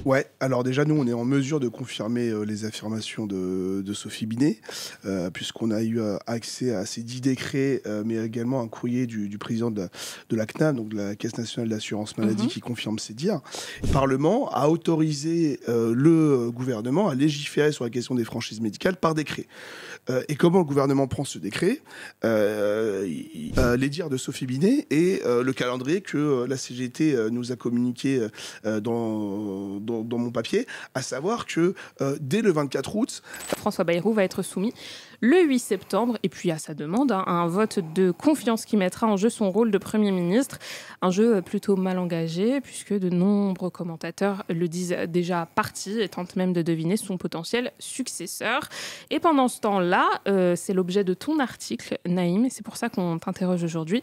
Ouais, alors déjà, nous, on est en mesure de confirmer les affirmations de Sophie Binet, puisqu'on a eu accès à ces 10 décrets, mais également un courrier du président de la CNAM, donc de la Caisse nationale d'assurance maladie, Mmh. qui confirme ces dires. Le Parlement a autorisé le gouvernement à légiférer sur la question des franchises médicales par décret. Et comment le gouvernement prend ce décret? Les dires de Sophie Binet et le calendrier que la CGT nous a communiqué dans mon papier, à savoir que dès le 24 août, François Bayrou va être soumis le 8 septembre, et puis à sa demande, à un vote de confiance qui mettra en jeu son rôle de Premier ministre. Un jeu plutôt mal engagé, puisque de nombreux commentateurs le disent déjà parti et tentent même de deviner son potentiel successeur. Et pendant ce temps-là, c'est l'objet de ton article, Naïm, et c'est pour ça qu'on t'interroge aujourd'hui.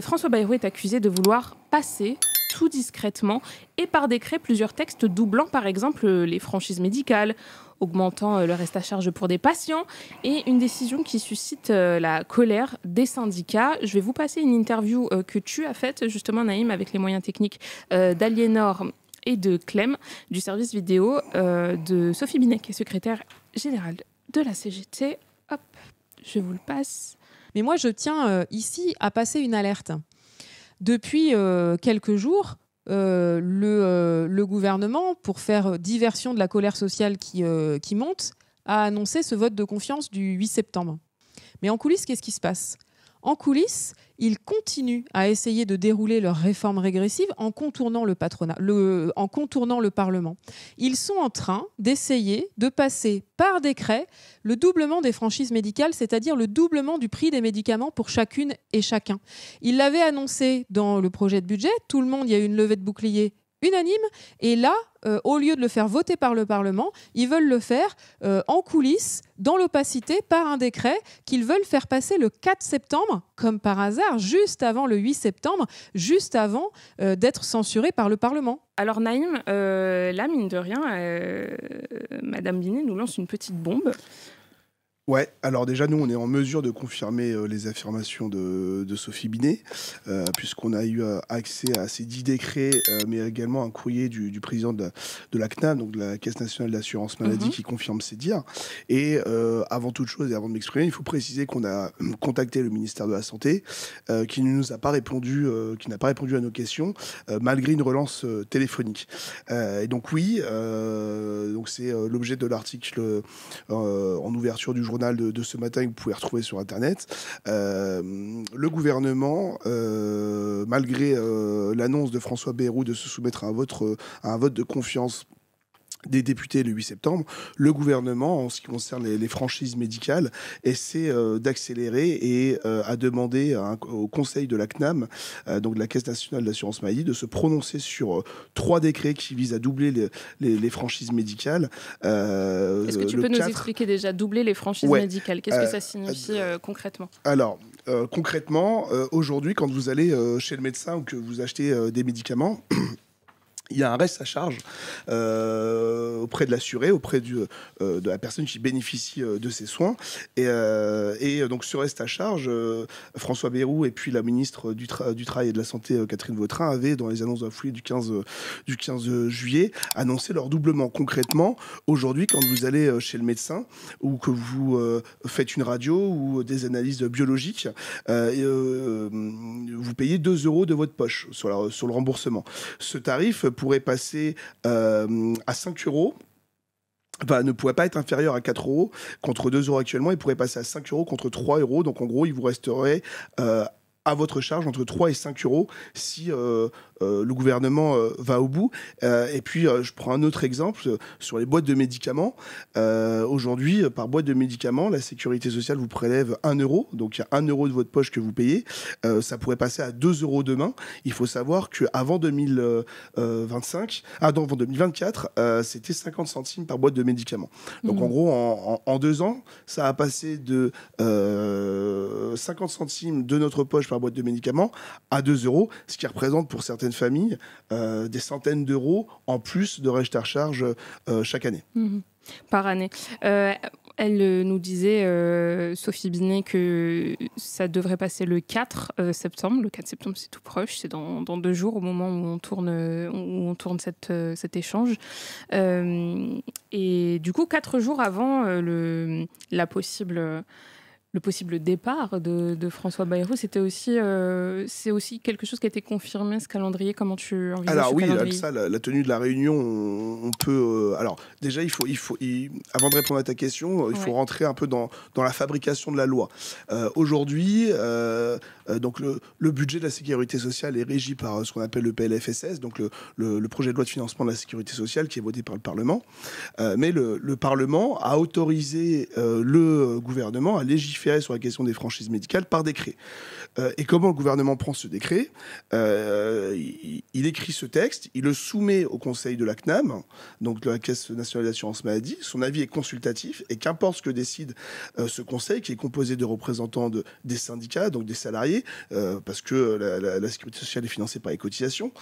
François Bayrou est accusé de vouloir passer tout discrètement et par décret plusieurs textes doublant par exemple les franchises médicales, augmentant le reste à charge pour des patients, et une décision qui suscite la colère des syndicats. Je vais vous passer une interview que tu as faite justement, Naïm, avec les moyens techniques d'Aliénor et de Clem, du service vidéo de Sophie Binet, qui est secrétaire générale de la CGT. Hop, je vous le passe. Mais moi, je tiens ici à passer une alerte. Depuis quelques jours, le gouvernement, pour faire diversion de la colère sociale qui monte, a annoncé ce vote de confiance du 8 septembre. Mais en coulisses, qu'est-ce qui se passe ? En coulisses, ils continuent à essayer de dérouler leurs réformes régressives en contournant le Parlement. Ils sont en train d'essayer de passer par décret le doublement des franchises médicales, c'est-à-dire le doublement du prix des médicaments pour chacune et chacun. Ils l'avaient annoncé dans le projet de budget, tout le monde, il y a eu une levée de bouclier unanime, et là, au lieu de le faire voter par le Parlement, ils veulent le faire en coulisses, dans l'opacité, par un décret qu'ils veulent faire passer le 4 septembre, comme par hasard, juste avant le 8 septembre, juste avant d'être censuré par le Parlement. Alors Naïm, là, mine de rien, Madame Binet nous lance une petite bombe. ouais, alors déjà, nous, on est en mesure de confirmer les affirmations de Sophie Binet, puisqu'on a eu accès à ces 10 décrets, mais également un courrier du président de la CNAM, donc de la Caisse nationale d'assurance maladie, qui confirme ces dires. Et avant toute chose, et avant de m'exprimer, il faut préciser qu'on a contacté le ministère de la Santé, qui ne nous a pas répondu, qui n'a pas répondu à nos questions, malgré une relance téléphonique. Et donc oui, donc c'est l'objet de l'article en ouverture du journal de ce matin que vous pouvez retrouver sur Internet. Le gouvernement, malgré l'annonce de François Bayrou de se soumettre à un vote de confiance des députés le 8 septembre, le gouvernement, en ce qui concerne les franchises médicales, essaie d'accélérer et a demandé au conseil de la CNAM, donc de la Caisse nationale d'assurance maladie, de se prononcer sur 3 décrets qui visent à doubler les franchises médicales. Est-ce que tu peux nous expliquer déjà doubler les franchises médicales? Qu'est-ce que ça signifie concrètement? Alors, concrètement, aujourd'hui, quand vous allez chez le médecin ou que vous achetez des médicaments, il y a un reste à charge auprès de l'assuré, auprès de la personne qui bénéficie de ces soins. Et donc ce reste à charge, François Bayrou et puis la ministre du Travail et de la Santé, Catherine Vautrin, avaient, dans les annonces de la foulée du 15 juillet, annoncé leur doublement. Concrètement, aujourd'hui, quand vous allez chez le médecin ou que vous faites une radio ou des analyses biologiques, vous payez 2 € de votre poche sur le remboursement. Ce tarif pourrait passer à 5 €. Enfin, ne pourrait pas être inférieur à 4 € contre 2 € actuellement. Il pourrait passer à 5 € contre 3 €. Donc, en gros, il vous resterait à votre charge entre 3 et 5 € si le gouvernement va au bout. Et puis, je prends un autre exemple sur les boîtes de médicaments. Aujourd'hui, par boîte de médicaments, la sécurité sociale vous prélève 1 €. Donc, il y a 1 € de votre poche que vous payez. Ça pourrait passer à 2 € demain. Il faut savoir qu'avant 2024, c'était 50 centimes par boîte de médicaments. Donc, en gros, en 2 ans, ça a passé de 50 centimes de notre poche par boîte de médicaments à 2 €, ce qui représente pour certaines familles des centaines d'euros en plus de reste à charge chaque année. Par année. Elle nous disait, Sophie Binet, que ça devrait passer le 4 septembre. Le 4 septembre, c'est tout proche, c'est dans 2 jours au moment où on tourne cet échange. Et du coup, 4 jours avant le possible départ de François Bayrou, c'est aussi quelque chose qui a été confirmé, ce calendrier. Comment tu envisages Alors ce oui, calendrier? la tenue de la réunion, on peut... alors déjà, avant de répondre à ta question, il faut rentrer un peu dans la fabrication de la loi. Aujourd'hui, donc le budget de la sécurité sociale est régi par ce qu'on appelle le PLFSS, donc le projet de loi de financement de la sécurité sociale qui est voté par le Parlement. Mais le Parlement a autorisé le gouvernement à légiférer sur la question des franchises médicales par décret. Et comment le gouvernement prend ce décret? Il écrit ce texte, il le soumet au conseil de la CNAM, donc de la Caisse nationale d'assurance maladie. Son avis est consultatif et qu'importe ce que décide ce conseil, qui est composé de représentants des syndicats, donc des salariés, parce que la sécurité sociale est financée par les cotisations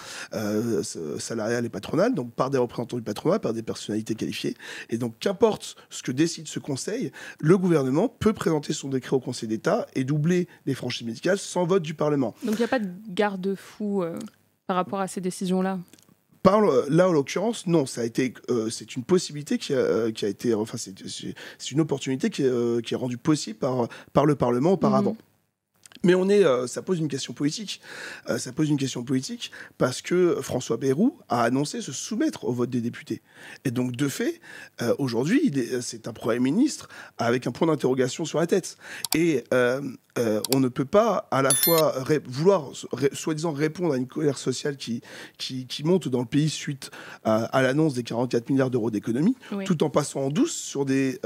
salariales et patronales, donc par des représentants du patronat, par des personnalités qualifiées. Et donc qu'importe ce que décide ce conseil, le gouvernement peut présenter son décret au Conseil d'État et doubler les franchises médicales sans vote du Parlement. Donc il n'y a pas de garde-fou par rapport à ces décisions-là? Là, en l'occurrence, non. C'est une possibilité qui a été... Enfin, c'est une opportunité qui est rendue possible par le Parlement auparavant. Mais ça pose une question politique. Ça pose une question politique parce que François Bayrou a annoncé se soumettre au vote des députés. Et donc, de fait, aujourd'hui, c'est un Premier ministre avec un point d'interrogation sur la tête. Et on ne peut pas à la fois vouloir soi-disant répondre à une colère sociale qui monte dans le pays suite à l'annonce des 44 milliards d'euros d'économie, tout en passant en douce sur des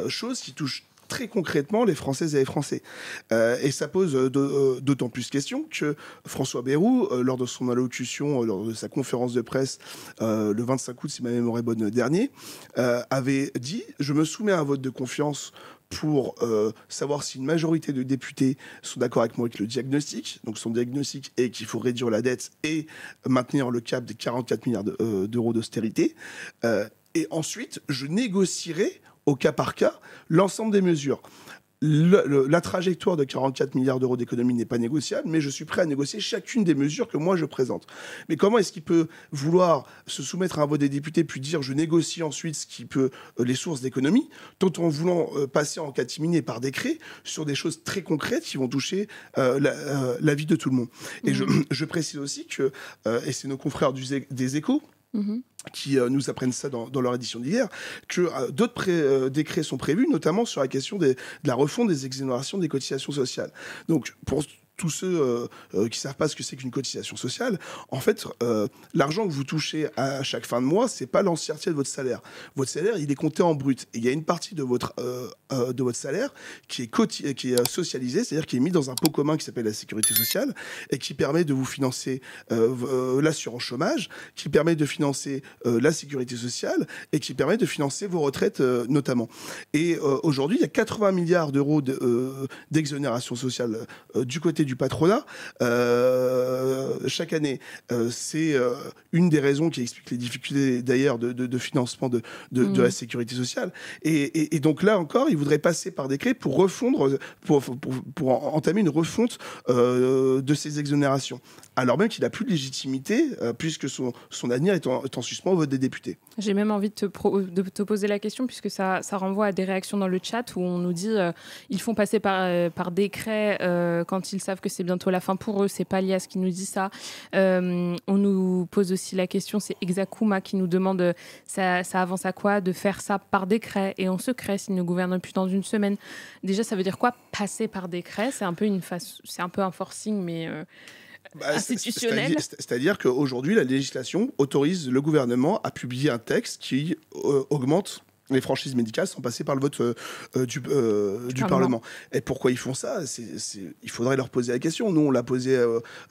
choses qui touchent très concrètement les Françaises et les Français. Et ça pose d'autant plus question que François Bayrou, lors de son allocution, lors de sa conférence de presse, le 25 août, si ma mémoire est bonne, dernier, avait dit « Je me soumets à un vote de confiance pour savoir si une majorité de députés sont d'accord avec moi avec le diagnostic. » Donc son diagnostic est qu'il faut réduire la dette et maintenir le cap des 44 milliards d'euros d'austérité. Et ensuite, je négocierai au cas par cas l'ensemble des mesures. La trajectoire de 44 milliards d'euros d'économie n'est pas négociable, mais je suis prêt à négocier chacune des mesures que moi je présente. Mais comment est-ce qu'il peut vouloir se soumettre à un vote des députés puis dire je négocie ensuite ce qui peut les sources d'économie, tout en voulant passer en catimini par décret sur des choses très concrètes qui vont toucher la vie de tout le monde. Et je précise aussi que, et c'est nos confrères des Échos, qui nous apprennent ça dans leur édition d'hier, que d'autres décrets sont prévus, notamment sur la question de la refonte des exonérations des cotisations sociales. Donc, pour tous ceux qui ne savent pas ce que c'est qu'une cotisation sociale, en fait, l'argent que vous touchez à chaque fin de mois, ce n'est pas l'entièreté de votre salaire. Votre salaire, il est compté en brut. Et il y a une partie de votre salaire qui est socialisée, c'est-à-dire qui est mis dans un pot commun qui s'appelle la sécurité sociale et qui permet de vous financer l'assurance chômage, qui permet de financer la sécurité sociale et qui permet de financer vos retraites notamment. Et aujourd'hui, il y a 80 milliards d'euros d'exonération sociale du côté du patronat chaque année. C'est une des raisons qui explique les difficultés d'ailleurs de financement de la sécurité sociale. Et donc là encore, il voudrait passer par décret pour refondre, pour entamer une refonte de ces exonérations. Alors même qu'il n'a plus de légitimité puisque son avenir est en suspens au vote des députés. J'ai même envie de te poser la question puisque ça renvoie à des réactions dans le chat où on nous dit ils font passer par décret quand ils savent que c'est bientôt la fin pour eux. C'est Palias qui nous dit ça. On nous pose aussi la question, c'est Exacouma qui nous demande ça avance à quoi de faire ça par décret et en secret s'ils ne gouvernent plus dans une semaine. Déjà, ça veut dire quoi passer par décret? C'est un peu un forcing, mais institutionnel. C'est-à-dire qu'aujourd'hui, la législation autorise le gouvernement à publier un texte qui augmente les franchises médicales sans passer par le vote du Parlement. Et pourquoi ils font ça? Il faudrait leur poser la question. Nous, on l'a posé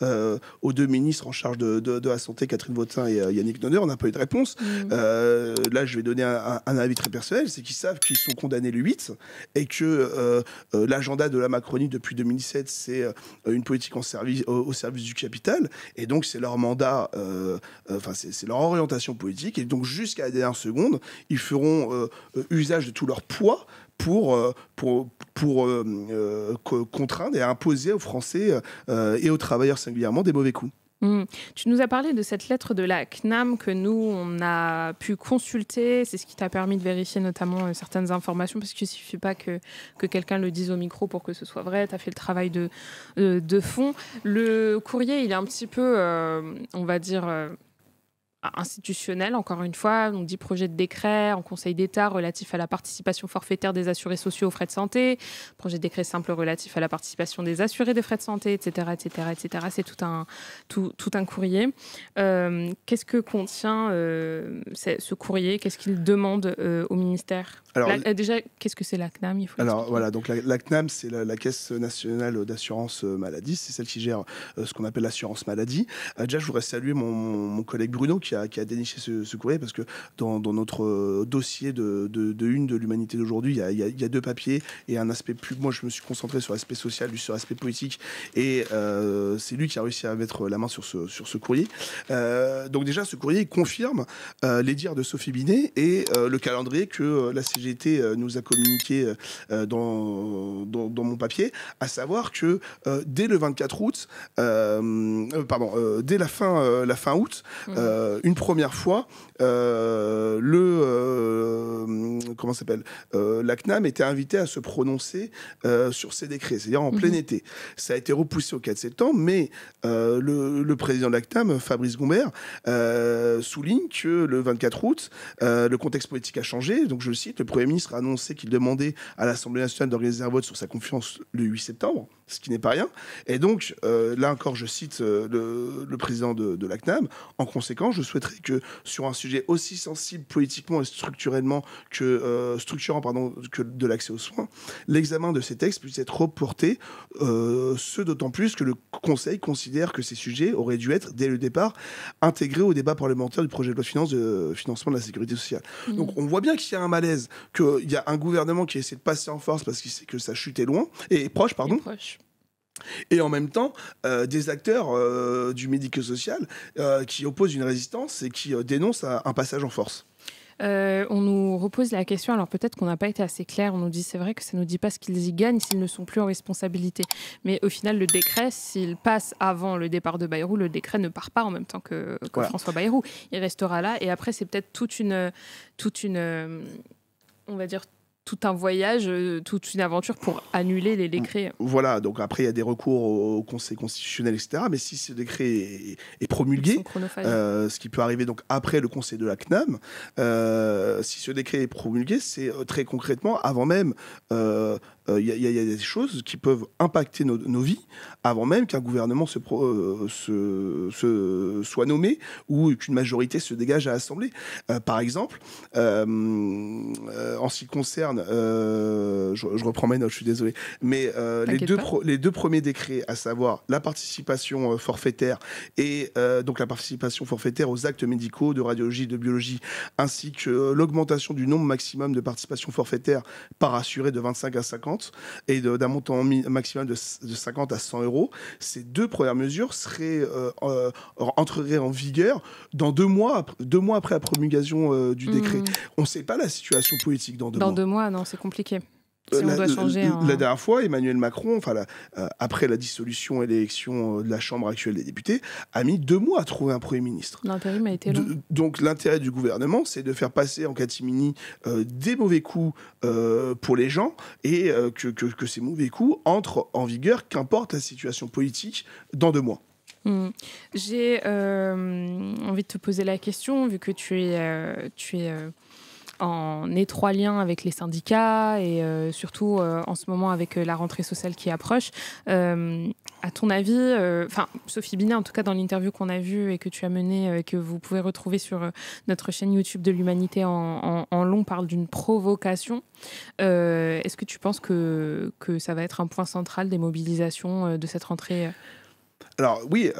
aux deux ministres en charge de la Santé, Catherine Vautrin et Yannick Neuder. On n'a pas eu de réponse. Là, je vais donner un avis très personnel. C'est qu'ils savent qu'ils sont condamnés le 8 et que l'agenda de la Macronie depuis 2007, c'est une politique au service du capital. Et donc, c'est leur mandat, c'est leur orientation politique. Et donc, jusqu'à la dernière seconde, ils feront usage de tout leur poids pour contraindre et imposer aux Français et aux travailleurs singulièrement des mauvais coups. Tu nous as parlé de cette lettre de la CNAM que nous, on a pu consulter. C'est ce qui t'a permis de vérifier notamment certaines informations, parce qu'il ne suffit pas que quelqu'un le dise au micro pour que ce soit vrai. Tu as fait le travail de fond. Le courrier, il est un petit peu, on va dire... institutionnel, encore une fois, on dit projet de décret en Conseil d'État relatif à la participation forfaitaire des assurés sociaux aux frais de santé, projet de décret simple relatif à la participation des assurés des frais de santé, etc., etc., etc. C'est tout un courrier. Qu'est-ce que contient ce courrier? Qu'est-ce qu'il demande au ministère? Alors, déjà, qu'est-ce que c'est la CNAM? Voilà, donc la CNAM, c'est la Caisse nationale d'assurance maladie, c'est celle qui gère ce qu'on appelle l'assurance maladie. Déjà, je voudrais saluer mon collègue Bruno qui a déniché ce courrier, parce que dans notre dossier de une de l'Humanité d'aujourd'hui, il y a deux papiers et un aspect plus... Moi, je me suis concentré sur l'aspect social, lui sur l'aspect politique, et c'est lui qui a réussi à mettre la main sur ce courrier. Donc déjà, ce courrier confirme les dires de Sophie Binet et le calendrier que la CGT nous a communiqué dans mon papier, à savoir que dès le 24 août, dès la fin août, une première fois, la CNAM était invitée à se prononcer sur ces décrets, c'est-à-dire en plein été. Ça a été repoussé au 4 septembre, mais le président de la CNAM, Fabrice Gombert, souligne que le 24 août, le contexte politique a changé. Donc, je le cite, le Premier ministre a annoncé qu'il demandait à l'Assemblée nationale d'organiser un vote sur sa confiance le 8 septembre, ce qui n'est pas rien. Et donc, là encore, je cite le président de la CNAM. En conséquence, je souhaiterais que sur un sujet aussi sensible politiquement et structurant que de l'accès aux soins, l'examen de ces textes puisse être reporté, ce d'autant plus que le Conseil considère que ces sujets auraient dû être, dès le départ, intégrés au débat parlementaire du projet de loi de finances de financement de la sécurité sociale. Donc, on voit bien qu'il y a un malaise, qu'il y a un gouvernement qui essaie de passer en force parce qu'il sait que sa chute est proche. Et en même temps, des acteurs du médico-social qui opposent une résistance et qui dénoncent un passage en force. On nous repose la question, alors peut-être qu'on n'a pas été assez clair, on nous dit c'est vrai que ça ne nous dit pas ce qu'ils y gagnent s'ils ne sont plus en responsabilité. Mais au final, le décret, s'il passe avant le départ de Bayrou, le décret ne part pas en même temps que voilà. François Bayrou. Il restera là et après c'est peut-être toute une on va dire, tout un voyage, toute une aventure pour annuler les décrets. Voilà, donc après il y a des recours au Conseil constitutionnel, etc. Mais si ce décret est promulgué, ce qui peut arriver donc après le Conseil de la CNAM, si ce décret est promulgué, c'est très concrètement, avant même... Il y a des choses qui peuvent impacter nos vies avant même qu'un gouvernement soit nommé ou qu'une majorité se dégage à l'Assemblée. Par exemple, en ce qui concerne... je reprends mes notes, je suis désolé. Mais les deux premiers décrets, à savoir la participation forfaitaire et donc la participation forfaitaire aux actes médicaux, de radiologie, de biologie, ainsi que l'augmentation du nombre maximum de participation forfaitaire par assuré de 25 à 50 et d'un montant maximum de 50 à 100 euros. Ces deux premières mesures entreraient en vigueur dans 2 mois après la promulgation du décret. On ne sait pas la situation politique dans 2 mois. Dans 2 mois, non, c'est compliqué. Si on doit changer la dernière fois, Emmanuel Macron, après la dissolution et l'élection de la Chambre actuelle des députés, a mis 2 mois à trouver un Premier ministre. L'intérim a été long. Donc l'intérêt du gouvernement, c'est de faire passer en catimini des mauvais coups pour les gens et que ces mauvais coups entrent en vigueur, qu'importe la situation politique, dans 2 mois. J'ai envie de te poser la question, vu que tu es en étroit lien avec les syndicats et surtout en ce moment avec la rentrée sociale qui approche. À ton avis, Sophie Binet, en tout cas dans l'interview qu'on a vue et que tu as menée, que vous pouvez retrouver sur notre chaîne YouTube de l'Humanité en long, parle d'une provocation. Est-ce que tu penses que ça va être un point central des mobilisations de cette rentrée Alors oui,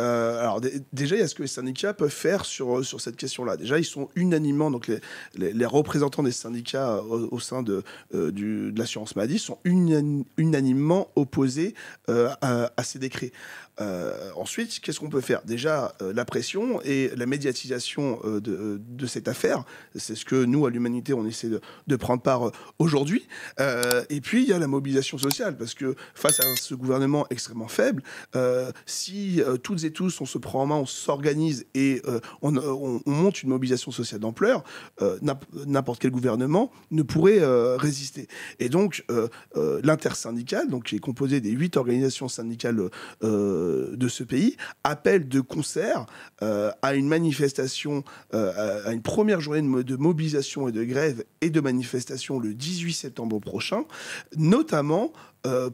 déjà, il y a ce que les syndicats peuvent faire sur cette question-là. Déjà, ils sont unanimement, donc les représentants des syndicats au sein de l'assurance maladie sont unanimement opposés à ces décrets. Ensuite, qu'est-ce qu'on peut faire? Déjà, la pression et la médiatisation de cette affaire, c'est ce que nous, à l'Humanité, on essaie de prendre part aujourd'hui. Et puis, il y a la mobilisation sociale, parce que face à ce gouvernement extrêmement faible, si toutes et tous on se prend en main, on s'organise et on monte une mobilisation sociale d'ampleur, n'importe quel gouvernement ne pourrait résister. Et donc l'intersyndicale, donc qui est composée des 8 organisations syndicales de ce pays, appelle de concert à une manifestation, à une première journée de mobilisation et de grève et de manifestation le 18 septembre prochain, notamment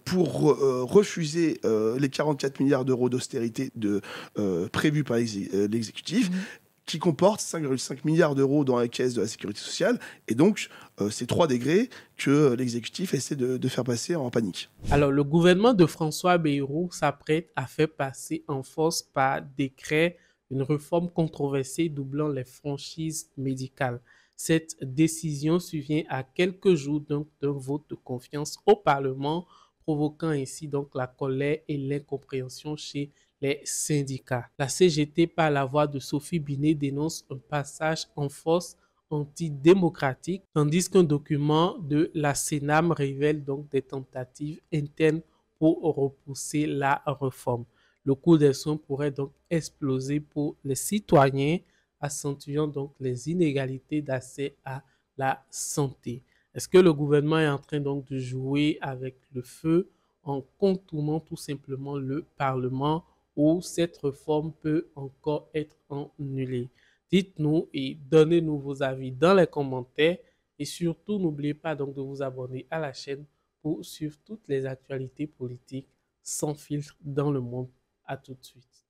pour refuser les 44 milliards d'euros d'austérité prévus par l'exécutif, qui comporte 5,5 milliards d'euros dans la caisse de la sécurité sociale. Et donc, c'est 3 degrés que l'exécutif essaie de faire passer en panique. Alors, le gouvernement de François Bayrou s'apprête à faire passer en force par décret une réforme controversée doublant les franchises médicales. Cette décision survient à quelques jours d'un vote de confiance au Parlement, provoquant ainsi donc la colère et l'incompréhension chez les syndicats. La CGT, par la voix de Sophie Binet, dénonce un passage en force antidémocratique, tandis qu'un document de la CNAM révèle donc des tentatives internes pour repousser la réforme. Le coût des soins pourrait donc exploser pour les citoyens, accentuant donc les inégalités d'accès à la santé. Est-ce que le gouvernement est en train donc de jouer avec le feu en contournant tout simplement le Parlement, ou cette réforme peut encore être annulée? Dites-nous et donnez-nous vos avis dans les commentaires, et surtout n'oubliez pas donc de vous abonner à la chaîne pour suivre toutes les actualités politiques sans filtre dans le monde. À tout de suite.